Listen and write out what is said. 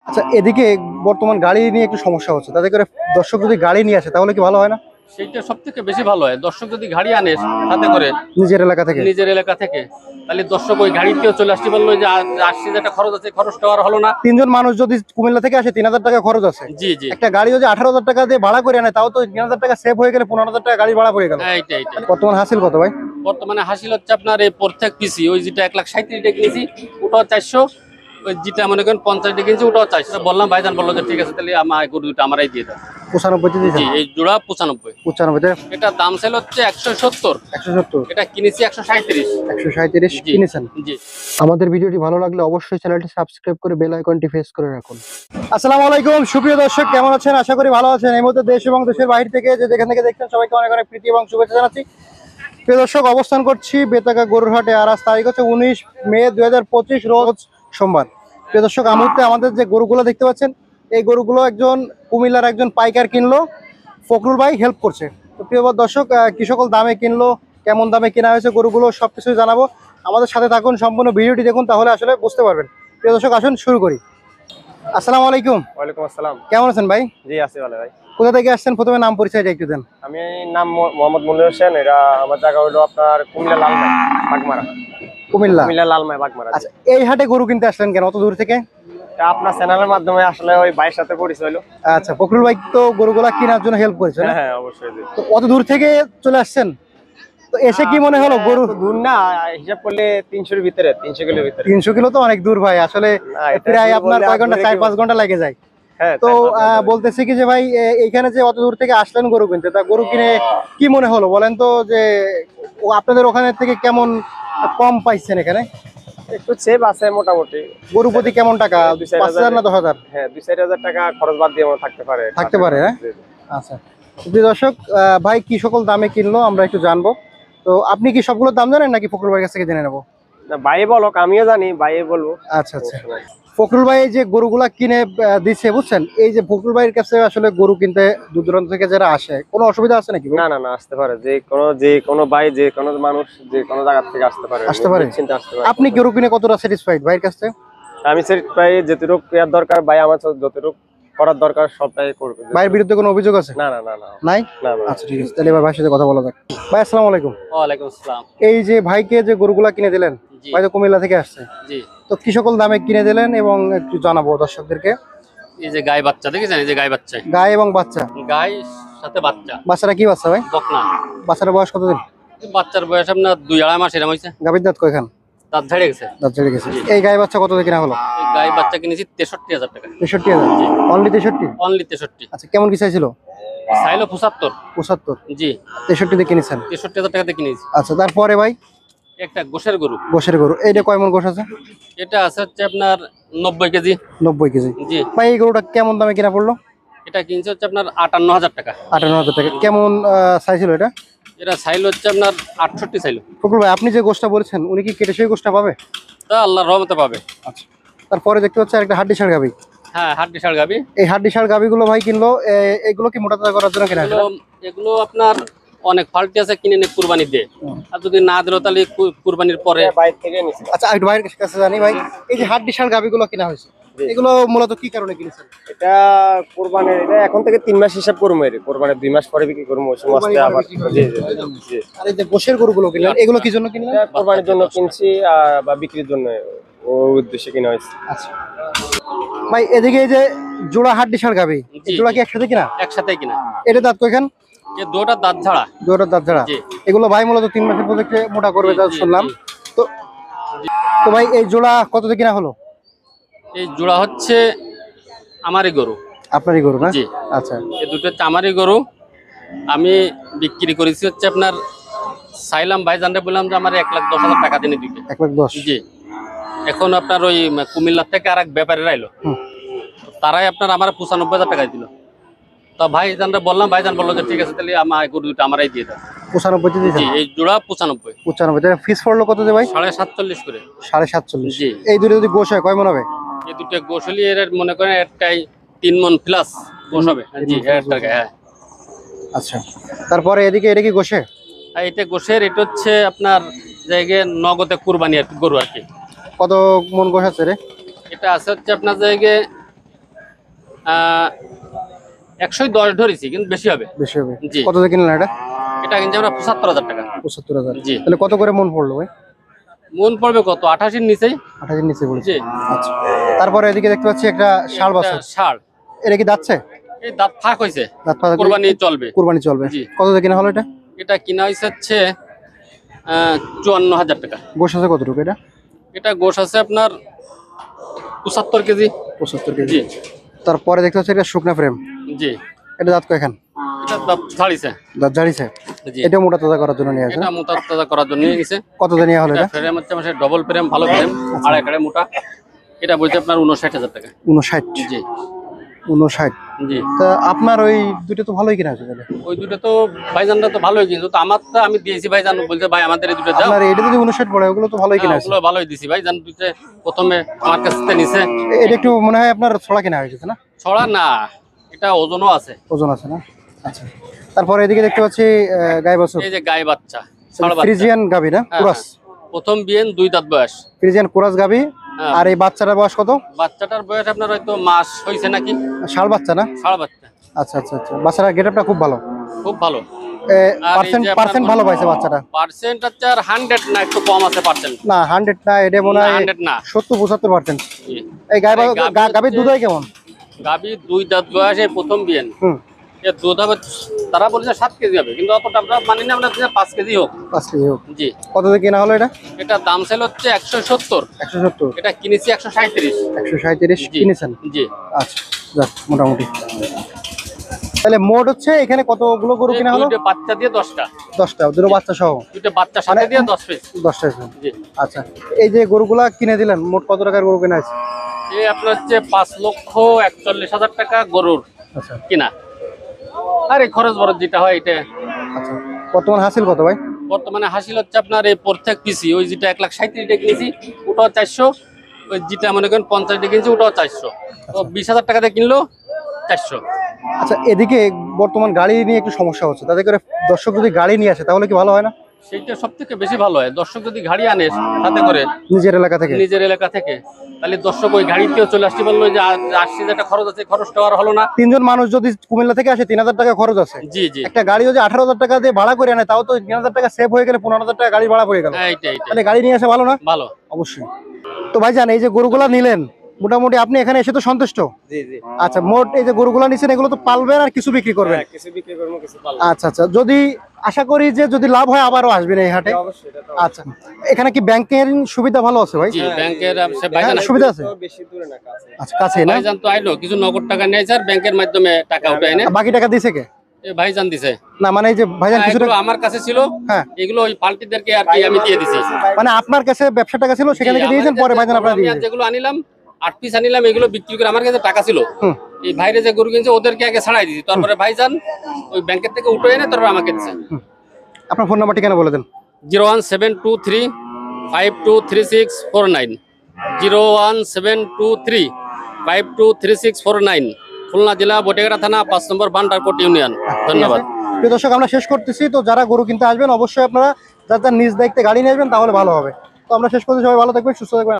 আচ্ছা, এদিকে বর্তমান গাড়ি নিয়ে একটু সমস্যা হচ্ছে, তাতে করে দর্শক যদি গাড়ি নিয়ে আসে তাহলে কি ভালো হয় না? সেইটা সব থেকে বেশি ভালো হয়। দর্শক যদি গাড়ি আনে সাথে করে নিজের এলাকা থেকে। নিজের এলাকা থেকে, তাহলে দর্শক ওই গাড়িতেও চলে আসতে পারলো। যে আসছে যেটা খরচ আছে, খরচটা আর হলো না। 3 জন মানুষ যদি কুমিল্লা থেকে আসে 3000 টাকা খরচ আছে। জি জি, একটা গাড়ি যদি 18,000 টাকা দিয়ে ভাড়া করে আনে তাও তো 3000 টাকা সেভ হয়ে গেলে 15,000 টাকা গাড়ি ভাড়া পড়ে গেল। হ্যাঁ এইটা এইটা। বর্তমান হাসিল কত ভাই? বর্তমানে হাসিল হচ্ছে আপনার এই প্রত্যেক পিসি ওই যেটা 1,37,000 টাকা কিনেছি ওটাও 400, ওই যেটা মনে করেন 50 টাকা কিনছি ওটাও 400। বললাম ভাইজান বললো যে ঠিক আছে তাহলে আমার গরু দুটো আমারই দিয়ে দাও। 95 দিয়েছেন? জি, এই জোড়া 95। 95 এটা দাম ছিল হচ্ছে 170, 170, এটা কিনেছি 137। 137 কিনেছেন। জি। আমাদের ভিডিওটি ভালো লাগলে অবশ্যই চ্যানেলটি সাবস্ক্রাইব করে বেল আইকনটি প্রেস করে রাখুন। আসসালামু আলাইকুম সুপ্রিয় দর্শক, কেমন আছেন? আশা করি ভালো আছেন। এই মুহূর্তে দেশ এবং দেশের বাইরে থেকে যেখান থেকে দেখছেন সবাইকে অনেক অনেক প্রীতি এবং শুভেচ্ছা জানাচ্ছি। প্রিয় দর্শক, অবস্থান করছি বেতাগা গরুর হাটে। আর আজ তারিখ হচ্ছে 19 মে 2025, রোজ সোমবার। প্রিয় দর্শক, এই মুহূর্তে আমাদের যে গরুগুলো দেখতে পাচ্ছেন, এই গরুগুলো একজন কুমিল্লার একজন পাইকার কিনলো, ফখরুল ভাই হেল্প করছে। তো প্রিয় দর্শক, কি সকল দামে কিনলো, কেমন দামে কেনা হয়েছে গরুগুলো, সবকিছুই জানাবো। আমাদের সাথে থাকুন, সম্পূর্ণ ভিডিওটি দেখুন, তাহলে আসলে বুঝতে পারবেন। প্রিয় দর্শক, আসুন শুরু করি। আসসালামু আলাইকুম। ওয়ালাইকুম আসসালাম। কেমন আছেন ভাই? জি আছি ভালো ভাই। কোথা থেকে আসছেন? প্রথমে নাম পরিচয়টা একটু দেন। আমি নাম মোহাম্মদ মনির হোসেন। এটা আমার জায়গা হলো আপনার কুমিল্লা লালমাই বাগমারা। কুমিল্লা লালমাই বাগমারা। আচ্ছা, এই হাটে গরু কিনতে আসলেন কেন অত দূর থেকে? এটা আপনার চ্যানেলের মাধ্যমে আসলে ওই ভাইয়ের সাথে পরিচয় হলো। আচ্ছা, ফখরুল ভাই তো গরুগুলা কেনার জন্য হেল্প করেছে না? হ্যাঁ অবশ্যই। তো অত দূর থেকে চলে আসছেন, তো এসে কি মনে হলো? গরু দূর না, হিসাব করলে 300 এর ভিতরে, 300 কিলোর ভিতরে। 300 কিলো তো অনেক দূর ভাই, আসলে প্রায় আপনার কয় ঘন্টা, 4-5 ঘন্টা লেগে যায়। হ্যাঁ, তো বলতেছি কি যে ভাই, এইখানে যে অত দূর থেকে আসলেন গরু কিনতে, তা গরু কিনে কি মনে হলো বলেন তো? যে আপনাদের ওখানে থেকে কেমন কম পাইছেন এখানে? একটু সেভ আছে মোটামুটি। গরু প্রতি কেমন টাকা? 5,000 না 10,000? হ্যাঁ 2-4 টাকা খরচ বাদ দিয়ে থাকতে পারে। হ্যাঁ। আচ্ছা প্রিয় দর্শক, ভাই কি সকল দামে কিনলো আমরা একটু জানবো। তো আপনি কি সবগুলোর দাম জানেন নাকি ফখরুল ভাইয়ের কাছ থেকে জেনে নেবো? না ভাই বলো, আমিও জানি, ভাই বলবো। আচ্ছা আচ্ছা, ফখরুল ভাই যে গরুগুলা কিনে দিচ্ছে, বুঝছেন, এই যে ফখরুল ভাইয়ের কাছে আসলে গরু কিনতে দূর দূরান্ত থেকে যারা আসে, কোনো অসুবিধা আছে নাকি? না না না, আসতে পারে। যে কোনো ভাই, যে কোনো মানুষ, যে কোনো জায়গা থেকে আসতে পারে। আপনি গরু কিনে কতটা স্যাটিসফাইড ভাইয়ের কাছে? আমি স্যাটিসফাইড। যতটুকু এর দরকার ভাই আমার, যতটুকু করার দরকার সবটাই করবে। ভাইয়ের বিরুদ্ধে কোনো অভিযোগ আছে? না না না না নাই। না। আচ্ছা ঠিক আছে, তাহলে এবার ভাইয়ের সাথে কথা বলা যাক। ভাই আসসালামু আলাইকুম। ওয়ালাইকুম আসসালাম। এই যে ভাইকে যে গরুগুলা কিনে দিলেন, ভাই তো কুমিল্লা থেকে আসছে, জি। তো কি সকল দামে কিনে দিলেন এবং একটু জানাবো দর্শকদেরকে। এই যে গাই বাচ্চা দেখেছেন, এই যে গাই বাচ্চা, গাই এবং বাচ্চা? গাই সাথে বাচ্চা। বাচ্চাটা কি বাচ্চা ভাই? বকনা। বাচ্চার বয়স কতদিন? বাচ্চার বয়স আপনার 2-2.5 মাস এরকম হয়েছে। গাভীর দাঁত কয়খান? দাঁত ঝাড়ে গেছে। দাঁত ছেড়ে গেছে। এই গাই বাচ্চা কত দিয়ে কিনা হলো? এই গাই বাচ্চা কিনেছি 63,000 টাকা। 63,000? অনলি 63? অনলি 63। আচ্ছা, কেমন কি চাইছিল? চাইলো 75। 75? জি। 63 দিয়ে কিনেছেন? 63,000 টাকাতে কিনেছি। আচ্ছা, তারপরে ভাই একটা গোশের গরু। গোশের গরু, এইটা কয় মন গোশ আছে? এটা আছে হচ্ছে আপনার 90 কেজি। 90 কেজি? জি। ভাই এই গরুটা কেমন দামে কিনা পড়লো? এটা কিনছে হচ্ছে আপনার 58,000 টাকা। 58,000 টাকা? কেমন চাইছিল এটা? এটা চাইল হচ্ছে আপনার 68 চাইলো। ফখরুল ভাই, আপনি যে গোশটা বলেছেন, উনি কি কেটে সেই গোশটা পাবে? তা আল্লাহর রহমতে পাবে। আচ্ছা, তারপরে দেখতে পাচ্ছি একটা হাড্ডি ষাঁড় গাভী। হ্যাঁ, হাড্ডি ষাঁড় গাভী। এই হাড্ডি ষাঁড় গাভীগুলো ভাই কিনলো, এগুলো কি মোটা তাজা করার জন্য কিনা? এগুলো আপনার অনেক ফাল্টি আছে, কিনে নিয়ে কুরবানি দিয়ে। আর যদি না দিল তাহলে কুরবানির পরে বাইরে থেকে নিছি। আচ্ছা, একটু ভাইয়ের কাছে জানি ভাই, এই যে হাড্ডি ষাঁড় গাভীগুলো কিনা হয়েছে, এগুলো মূলত কি কারণে কিনেছেন? এটা কুরবানির, এটা এখন থেকে 3 মাস হিসাব করবো। কুরবানির 2 মাস পরে বিক্রি করবো। আবার জি জি। আর এই যে গোশের গরুগুলো কিনলেন, এগুলো কি জন্য কিনলেন? কুরবানির জন্য কিনছি বা বিক্রির জন্য, ও উদ্দেশ্যে কিনা হয়েছে। আচ্ছা ভাই, এদিকে এই যে জোড়া হাড্ডি ষাঁড় গাভী, এই জোড়া কি একসাথে কিনা? একসাথে কিনা। এটা দাঁত কয়খান? এই দুটোটা দাঁত ঝাড়া। দুটোটা দাঁত ঝাড়া? এগুলো ভাই মূলত 3 মাসের প্রজেক্টে মোটা করবে যা শুনলাম। তো তো ভাই এই জোড়া কত দিয়ে কিনা হলো? এই জোড়া হচ্ছে আমারই গরু। আপনারই গরু না? জি। আচ্ছা, এই দুটো হচ্ছে আমারই গরু। আমি বিক্রি করেছি হচ্ছে আপনার, চাইলাম ভাইজানরে বললাম যে আমার 1,10,000 টাকা দিনে দিতে। 1,10,000? জি। এখন আপনার ওই কুমিল্লা থেকে আর এক ব্যাপারীরা এলো, তারাই আপনার আমার 95,000 টাকা দিল। তো ভাইজানরে বললাম, ভাইজান বললো যে ঠিক আছে তাহলে আমার গরু দুটো আমারই দিয়ে দাও। 95 দিয়েছেন? জি, এই জোড়া 95। 95? ফিস পড়লো কত দিয়ে ভাই? 47.5 করে। 47.5? জি। এই দুটো যদি গোশ হয় কয় মন হবে? এই দুটো গোসলি এর মনে করেন একটাই 3 মন প্লাস গোস হবে। জি, হ্যাঁ। আচ্ছা, তারপরে এদিকে এটা কি গোশে? আর এটা গোশের, এটা হচ্ছে আপনার জায়গায় নগদে কুরবানি আর কি, গরু আর কি। কত মন গোশ আছে রে? এটা আছে হচ্ছে আপনার জায়গায় 110 ধরেছি, কিন্তু বেশি হবে। বেশি হবে। জি। কত দিয়ে কিনলেন এটা? এটা কিনছি আমরা 75,000 টাকা। 75,000। জি। তাহলে কত করে মন পড়লো ভাই? মন পড়বে কত, 88-র নিচেই। 28 নিচে পড়েছে। জি। আচ্ছা, তারপরে এদিকে দেখতে পাচ্ছি একটা ষাঁড় বাছুর। ষাঁড়, এটা কি যাচ্ছে? এই দাঁত ফাঁক হয়েছে, দাঁত ফাঁক, কুরবানি চলবে। কুরবানি চলবে। জি। কত দিয়ে কিনা হলো এটা? এটা কিনা হয়েছে হচ্ছে 54,000 টাকা। গোশ আছে কতটুকু এটা? এটা গোশ আছে আপনার 75 কেজি। 75 কেজি। জি। তারপরে দেখতে পাচ্ছি এটা শুকনা ফ্রেম। জি। এটা দাঁত কয়খান? এটা দাঁত ছাড়িছে। দাঁত ঝাড়িছে। জি। এটা মোটা তাজা করার জন্য নিয়ে আসে। এটা মোটা তাজা করার জন্য নিয়ে গেছে। কত দিয়ে নেওয়া হলো এটা এটা? ফ্রেম হচ্ছে আমার ডবল ফ্রেম, ভালো ফ্রেম, আড়াই কাড়ে মোটা। এটা বলছে আপনার 59,000 টাকা। 59। জি। 59। জি। তা আপনার ওই দুটো তো ভালোই কিনা আছে তাহলে। ওই দুটো তো ভাইজানরা তো ভালোই কিনছে, তো আমারটা আমি দিয়েছি ভাইজান, বলছে ভাই আমাদের এই দুটো দাও। আপনার এটা যদি 59 পড়ে, ওগুলো তো ভালোই কিনা হ্যাঁ, আছে। ওগুলো ভালোই দিছি ভাইজান, দুটো প্রথমে আমার কাছ থেকে নিছে। এটা একটু মনে হয় আপনার ছড়া কিনা হয়ে গেছে না? ছড়া না, এটা ওজনও আছে। ওজন আছে না? আচ্ছা। তারপরে এদিকে দেখতে পাচ্ছি গাই বাছুর। এই যে গায়ে বাচ্চা, ষাঁড় বাচ্চা। ফ্রিজিয়ান গাবি না? হ্যাঁ, কুরাস। প্রথম বিয়েন 2 দাঁত বয়স। ফ্রিজিয়ান কুরাস গাবি। হ্যাঁ। আর এই বাচ্চাটার বয়স কত? বাচ্চাটার বয়স আপনার হয়তো মাস হয়েছে নাকি। ষাঁড় বাচ্চা না? ষাঁড় বাচ্চা, আচ্ছা আচ্ছা আচ্ছা। বাচ্চাটার গেটআপটা খুব ভালো। খুব ভালো। আর এই যে পার্সেন্ট ভালো পাইছে বাচ্চাটা। পার্সেন্ট হচ্ছে আর 100 না, একটু কম আছে পার্সেন্ট। না 100 না, এটা মনে হয় 100 না। 70-75%। জি। এই গাভী গাবির দুধ হয় কেমন? গাভী 2 দাঁত বয়সে প্রথম বিয়েন। হুম। এর দুধ হবে, তারা বলছে 7 কেজি হবে, কিন্তু অতটা আমরা মানি না, আমরা 5 কেজি হোক। 5 কেজি হোক। জি। কত দিয়ে কেনা হলো এটা? এটা দাম ছিল হচ্ছে 170। 170। এটা কিনেছি 137। 137 জি। কিনেছেন? জি। আচ্ছা, যাক মোটামুটি। তাহলে মোট হচ্ছে এখানে কতগুলো গরু কিনা হলো? দুটো বাচ্চা দিয়ে 10টা। 10টা, দুটো বাচ্চা সহ। দুটো বাচ্চা সাথে দিয়ে 10 পিস। 10টা। জি। আচ্ছা, এই যে গরুগুলা কিনে দিলেন, মোট কত টাকার গরু কিনা আছে? এই আপনার হচ্ছে 5,41,000 টাকা গরুর আচ্ছা কিনা। আর এই খরচ বরচ যেটা হয় এটা। আচ্ছা। বর্তমান হাসিল কত ভাই? বর্তমানে হাসিল হচ্ছে আপনার এই প্রত্যেক পিসি, ওই যেটা 1,37,000 টাকা কিনেছি ওটাও 400, ওই যেটা মনে করেন 50 টাকা কিনেছি ওটাও 400, তো 20,000 টাকা দিয়ে কিনলো 400। আচ্ছা, এদিকে বর্তমান গাড়ি নিয়ে একটু সমস্যা হচ্ছে, তাতে করে দর্শক যদি গাড়ি নিয়ে আসে তাহলে কি ভালো হয় না? সেইটা সব থেকে বেশি ভালো হয়, দর্শক যদি গাড়ি আনে সাথে করে নিজের এলাকা থেকে। নিজের এলাকা থেকে, তাহলে দর্শক ওই গাড়িতেও চলে আসতে পারলো, যে আসছে যে একটা খরচ আছে, খরচটা আর হলো না। 3 জন মানুষ যদি কুমিল্লা থেকে আসে 3,000 টাকা খরচ আছে। জি জি। একটা গাড়ি যদি 18,000 টাকা দিয়ে ভাড়া করে আনে, তাও তো 3,000 টাকা সেভ হয়ে গেলে 15,000 টাকা গাড়ি ভাড়া পড়ে গেল। হ্যাঁ, এইটাই তাহলে গাড়ি নিয়ে আসা ভালো না? ভালো। অবশ্যই। তো ভাইজান, এই যে গরুগুলা নিলেন, মোটামুটি আপনি এখানে এসে তো সন্তুষ্ট? জি জি। আচ্ছা, মোট এই যে গরুগুলা নিছেন, এগুলো তো পালবেন আর কিছু বিক্রি করবেন? হ্যাঁ, কিছু বিক্রি করবো, কিছু পালবো। আচ্ছা আচ্ছা। যদি আশা করি যে যদি লাভ হয় আবারও আসবেন এই হাটে। অবশ্যই, এটা তো আচ্ছা, এখানে কি ব্যাংকের সুবিধা ভালো আছে ভাই? জি, ব্যাংকের ভাইজান সুবিধা আছে? বেশি দূরে না, কাছে। আচ্ছা, কাছেই না? ভাইজান তো আইলো, কিছু নগদ টাকা নিয়েছে আর ব্যাংকের মাধ্যমে টাকা উঠায় না। বাকি টাকা দিছে কে? এই ভাইজান দিছে। না মানে এই যে ভাইজান কিছু এগুলো টাকা, আমার কাছে ছিল, হ্যাঁ, এগুলো ওই পাল্টিদেরকে আর কি আমি দিয়ে দিছি। মানে আপনার কাছে ব্যবসা টাকা ছিল, সেখান থেকে দিয়েছেন, পরে ভাইজান আপনারা দিয়ে দিয়েছেন। যেগুলো আনিলাম 8 পিস আনিলাম, এগুলো বিক্রি করে আমার কাছে টাকা ছিল। হুম। এই ভাইরে যে গরু কিনছে ওদেরকে আগে ছাড়াই দিছি, তারপরে ভাইজান ওই ব্যাংকের থেকে উঠে এনে তারপর আমাকে দিছে। আপনার ফোন নাম্বার ঠিকানা বলে দেন। 01723 523649, 01723 523649, খুলনা জেলা বটেগড়া থানা, 5 নম্বর ভান্ডারকোট ইউনিয়ন। ধন্যবাদ। প্রিয় দর্শক, আমরা শেষ করতেছি। তো যারা গরু কিনতে আসবেন, অবশ্যই আপনারা যার যার নিজ দায়িত্বে গাড়ি নিয়ে আসবেন, তাহলে ভালো হবে। তো আমরা শেষ করতে, সবাই ভালো থাকবেন, সুস্থ থাকবেন।